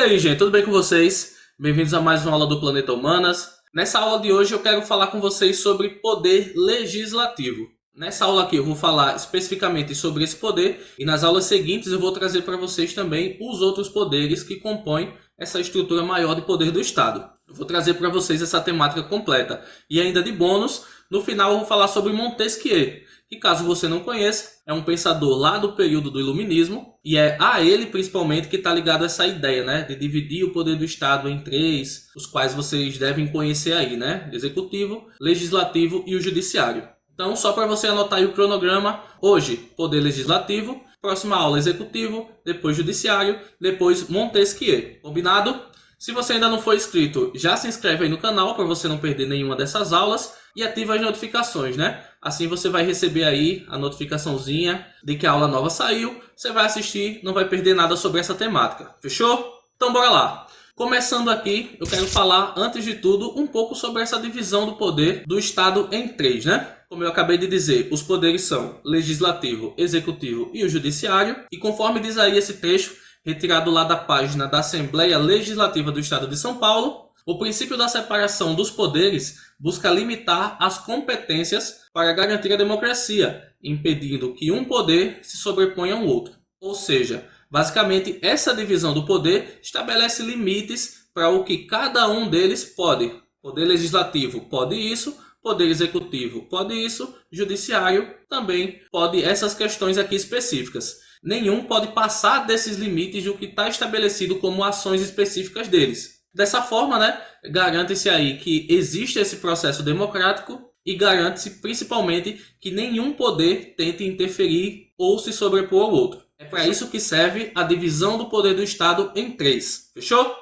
aí, gente, tudo bem com vocês? Bem-vindos a mais uma aula do Planeta Humanas. Nessa aula de hoje eu quero falar com vocês sobre poder legislativo. Nessa aula aqui eu vou falar especificamente sobre esse poder e nas aulas seguintes eu vou trazer para vocês também os outros poderes que compõem essa estrutura maior de poder do Estado. Eu vou trazer para vocês essa temática completa. E ainda de bônus, no final eu vou falar sobre Montesquieu, que caso você não conheça, é um pensador lá do período do Iluminismo, e é a ele principalmente que está ligado a essa ideia, né, de dividir o poder do Estado em três, os quais vocês devem conhecer aí, né, Executivo, Legislativo e o Judiciário. Então, só para você anotar aí o cronograma, hoje, Poder Legislativo, próxima aula Executivo, depois Judiciário, depois Montesquieu. Combinado? Se você ainda não for inscrito, já se inscreve aí no canal para você não perder nenhuma dessas aulas e ativa as notificações, né? Assim você vai receber aí a notificaçãozinha de que a aula nova saiu, você vai assistir, não vai perder nada sobre essa temática. Fechou? Então bora lá! Começando aqui, eu quero falar, antes de tudo, um pouco sobre essa divisão do poder do Estado em três, né? Como eu acabei de dizer, os poderes são Legislativo, Executivo e o Judiciário. E conforme diz aí esse trecho, retirado lá da página da Assembleia Legislativa do Estado de São Paulo, o princípio da separação dos poderes busca limitar as competências para garantir a democracia, impedindo que um poder se sobreponha ao outro. Ou seja, basicamente, essa divisão do poder estabelece limites para o que cada um deles pode. Poder legislativo pode isso, poder executivo pode isso, judiciário também pode essas questões aqui específicas. Nenhum pode passar desses limites do que está estabelecido como ações específicas deles. Dessa forma, né, garante-se aí que existe esse processo democrático e garante-se principalmente que nenhum poder tente interferir ou se sobrepor ao outro. É para isso que serve a divisão do poder do Estado em três. Fechou?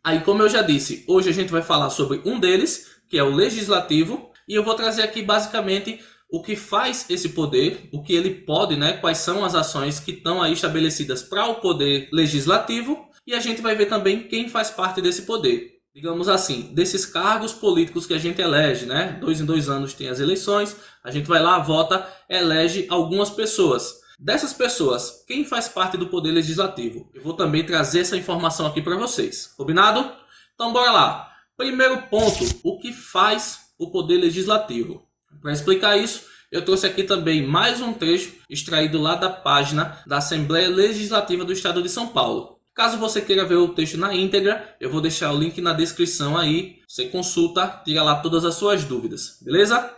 Aí, como eu já disse, hoje a gente vai falar sobre um deles, que é o legislativo, e eu vou trazer aqui basicamente o que faz esse poder, o que ele pode, né? Quais são as ações que estão aí estabelecidas para o poder legislativo, e a gente vai ver também quem faz parte desse poder. Digamos assim, desses cargos políticos que a gente elege, né? 2 em 2 anos tem as eleições, a gente vai lá, vota, elege algumas pessoas. Dessas pessoas, quem faz parte do poder legislativo? Eu vou também trazer essa informação aqui para vocês. Combinado? Então bora lá. Primeiro ponto, o que faz o poder legislativo? Para explicar isso, eu trouxe aqui também mais um trecho extraído lá da página da Assembleia Legislativa do Estado de São Paulo. Caso você queira ver o texto na íntegra, eu vou deixar o link na descrição aí. Você consulta, tira lá todas as suas dúvidas, beleza?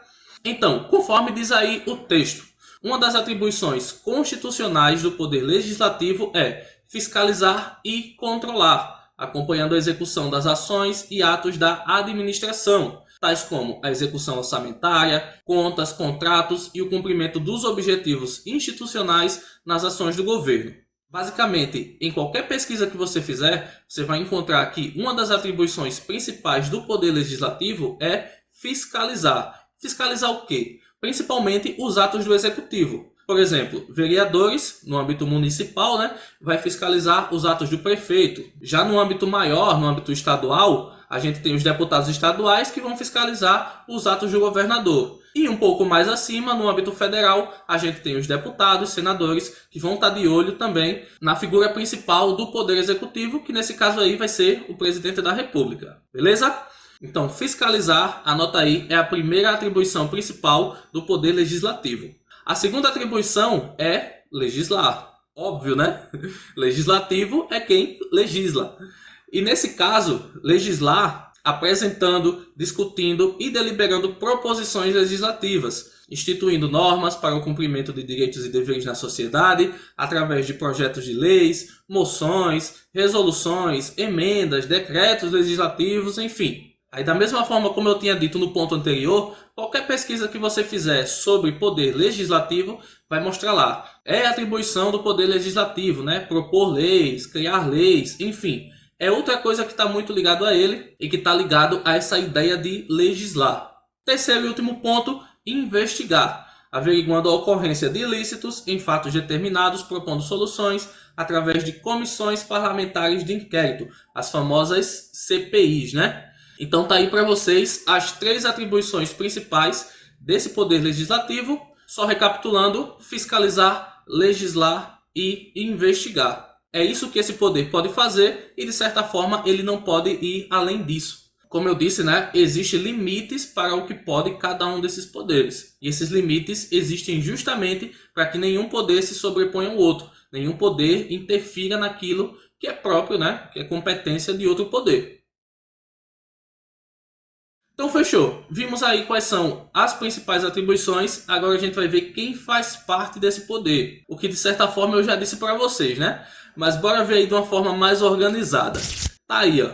Então, conforme diz aí o texto, uma das atribuições constitucionais do poder legislativo é fiscalizar e controlar, acompanhando a execução das ações e atos da administração, tais como a execução orçamentária, contas, contratos e o cumprimento dos objetivos institucionais nas ações do governo. Basicamente, em qualquer pesquisa que você fizer, você vai encontrar que uma das atribuições principais do poder legislativo é fiscalizar. Fiscalizar o quê? Principalmente os atos do executivo. Por exemplo, vereadores, no âmbito municipal, né, vai fiscalizar os atos do prefeito. Já no âmbito maior, no âmbito estadual, a gente tem os deputados estaduais que vão fiscalizar os atos do governador. E um pouco mais acima, no âmbito federal, a gente tem os deputados, senadores, que vão estar de olho também na figura principal do poder executivo, que nesse caso aí vai ser o presidente da República. Beleza? Então, fiscalizar, anota aí, é a primeira atribuição principal do poder legislativo. A segunda atribuição é legislar. Óbvio, né? Legislativo é quem legisla. E nesse caso, legislar apresentando, discutindo e deliberando proposições legislativas, instituindo normas para o cumprimento de direitos e deveres na sociedade, através de projetos de leis, moções, resoluções, emendas, decretos legislativos, enfim. Aí, da mesma forma como eu tinha dito no ponto anterior, qualquer pesquisa que você fizer sobre poder legislativo vai mostrar lá. É atribuição do poder legislativo, né? Propor leis, criar leis, enfim. É outra coisa que está muito ligado a ele e que está ligado a essa ideia de legislar. Terceiro e último ponto, investigar. Averiguando a ocorrência de ilícitos em fatos determinados, propondo soluções através de comissões parlamentares de inquérito, as famosas CPIs, né? Então tá aí para vocês as três atribuições principais desse poder legislativo. Só recapitulando: fiscalizar, legislar e investigar. É isso que esse poder pode fazer e, de certa forma, ele não pode ir além disso. Como eu disse, né, existem limites para o que pode cada um desses poderes. E esses limites existem justamente para que nenhum poder se sobreponha ao outro. Nenhum poder interfira naquilo que é próprio, né, que é competência de outro poder. Então fechou. Vimos aí quais são as principais atribuições. Agora a gente vai ver quem faz parte desse poder. O que de certa forma eu já disse para vocês, né? Mas bora ver aí de uma forma mais organizada. Tá aí, ó.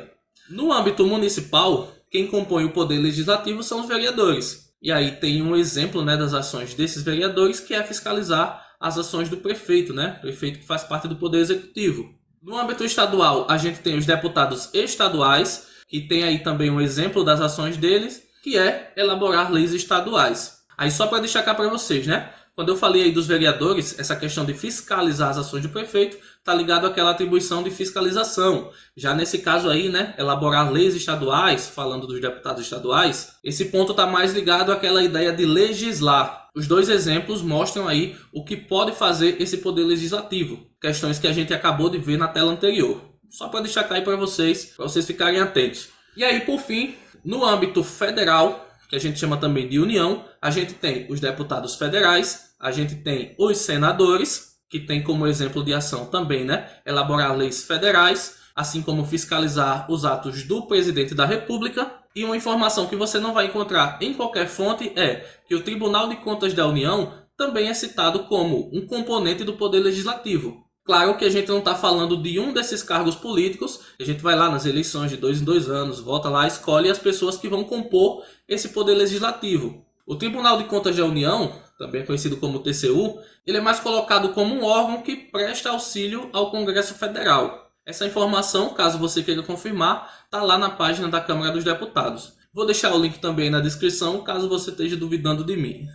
No âmbito municipal, quem compõe o poder legislativo são os vereadores. E aí tem um exemplo, né, das ações desses vereadores, que é fiscalizar as ações do prefeito, né? Prefeito que faz parte do poder executivo. No âmbito estadual, a gente tem os deputados estaduais, que tem aí também um exemplo das ações deles, que é elaborar leis estaduais. Aí só para destacar para vocês, né? Quando eu falei aí dos vereadores, essa questão de fiscalizar as ações do prefeito está ligado àquela atribuição de fiscalização. Já nesse caso aí, né, elaborar leis estaduais, falando dos deputados estaduais, esse ponto está mais ligado àquela ideia de legislar. Os dois exemplos mostram aí o que pode fazer esse poder legislativo, questões que a gente acabou de ver na tela anterior. Só para destacar aí para vocês ficarem atentos. E aí, por fim, no âmbito federal, que a gente chama também de União, a gente tem os deputados federais, a gente tem os senadores, que tem como exemplo de ação também, né, elaborar leis federais, assim como fiscalizar os atos do presidente da República. E uma informação que você não vai encontrar em qualquer fonte é que o Tribunal de Contas da União também é citado como um componente do poder legislativo. Claro que a gente não está falando de um desses cargos políticos, a gente vai lá nas eleições de 2 em 2 anos, volta lá, escolhe as pessoas que vão compor esse poder legislativo. O Tribunal de Contas da União, também conhecido como TCU, ele é mais colocado como um órgão que presta auxílio ao Congresso Federal. Essa informação, caso você queira confirmar, está lá na página da Câmara dos Deputados. Vou deixar o link também na descrição, caso você esteja duvidando de mim.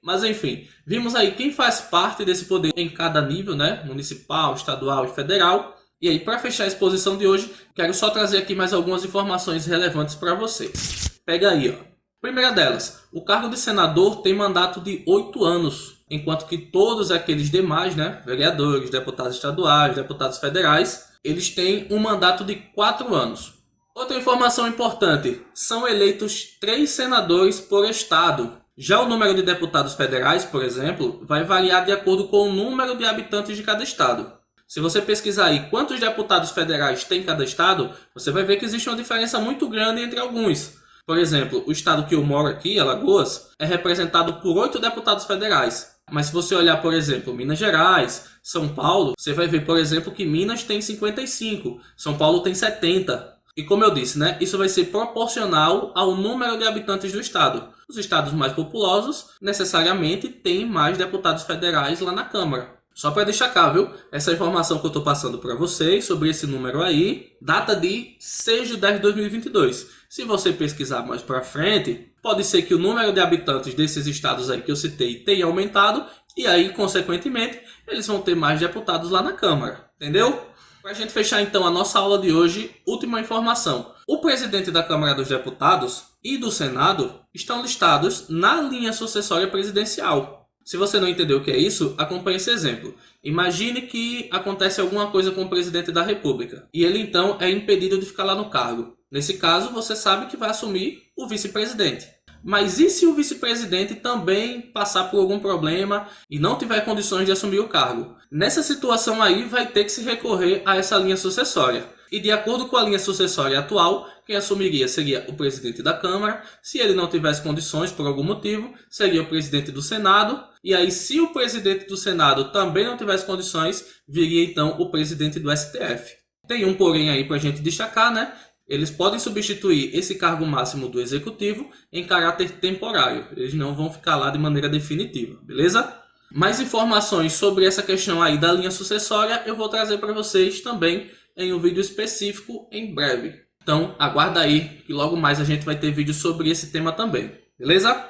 Mas enfim, vimos aí quem faz parte desse poder em cada nível, né? Municipal, estadual e federal. E aí, para fechar a exposição de hoje, quero só trazer aqui mais algumas informações relevantes para vocês. Pega aí, ó. Primeira delas, o cargo de senador tem mandato de 8 anos, enquanto que todos aqueles demais, né? Vereadores, deputados estaduais, deputados federais, eles têm um mandato de 4 anos. Outra informação importante, são eleitos 3 senadores por estado. Já o número de deputados federais, por exemplo, vai variar de acordo com o número de habitantes de cada estado. Se você pesquisar aí quantos deputados federais tem cada estado, você vai ver que existe uma diferença muito grande entre alguns. Por exemplo, o estado que eu moro aqui, Alagoas, é representado por 8 deputados federais. Mas se você olhar, por exemplo, Minas Gerais, São Paulo, você vai ver, por exemplo, que Minas tem 55, São Paulo tem 70. E como eu disse, né, isso vai ser proporcional ao número de habitantes do estado. Os estados mais populosos necessariamente têm mais deputados federais lá na Câmara. Só para destacar, viu? Essa informação que eu estou passando para vocês sobre esse número aí, data de 6 de 10 de 2022. Se você pesquisar mais para frente, pode ser que o número de habitantes desses estados aí que eu citei tenha aumentado e aí, consequentemente, eles vão ter mais deputados lá na Câmara. Entendeu? Para a gente fechar então a nossa aula de hoje, última informação. O presidente da Câmara dos Deputados e do Senado estão listados na linha sucessória presidencial. Se você não entendeu o que é isso, acompanhe esse exemplo. Imagine que acontece alguma coisa com o presidente da República e ele então é impedido de ficar lá no cargo. Nesse caso, você sabe que vai assumir o vice-presidente. Mas e se o vice-presidente também passar por algum problema e não tiver condições de assumir o cargo? Nessa situação aí vai ter que se recorrer a essa linha sucessória. E de acordo com a linha sucessória atual, quem assumiria seria o presidente da Câmara. Se ele não tivesse condições por algum motivo, seria o presidente do Senado. E aí, se o presidente do Senado também não tivesse condições, viria então o presidente do STF. Tem um porém aí para a gente destacar, né? Eles podem substituir esse cargo máximo do executivo em caráter temporário. Eles não vão ficar lá de maneira definitiva, beleza? Mais informações sobre essa questão aí da linha sucessória eu vou trazer para vocês também em um vídeo específico em breve. Então aguarda aí que logo mais a gente vai ter vídeo sobre esse tema também, beleza?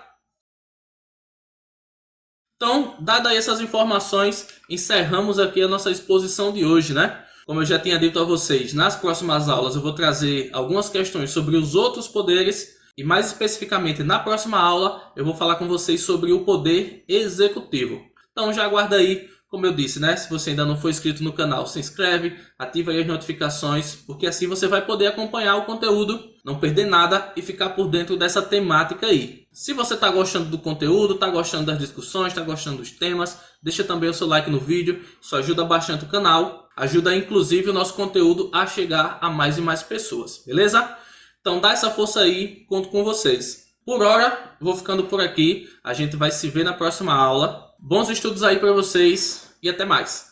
Então, dadas essas informações, encerramos aqui a nossa exposição de hoje, né? Como eu já tinha dito a vocês, nas próximas aulas eu vou trazer algumas questões sobre os outros poderes e mais especificamente na próxima aula eu vou falar com vocês sobre o poder executivo. Então já aguarda aí, Como eu disse, né? Se você ainda não for inscrito no canal, se inscreve, ativa aí as notificações, porque assim você vai poder acompanhar o conteúdo, não perder nada e ficar por dentro dessa temática aí. Se você está gostando do conteúdo, está gostando das discussões, está gostando dos temas, deixa também o seu like no vídeo, isso ajuda bastante o canal, ajuda inclusive o nosso conteúdo a chegar a mais e mais pessoas, beleza? Então dá essa força aí, conto com vocês. Por hora, vou ficando por aqui, a gente vai se ver na próxima aula. Bons estudos aí para vocês e até mais!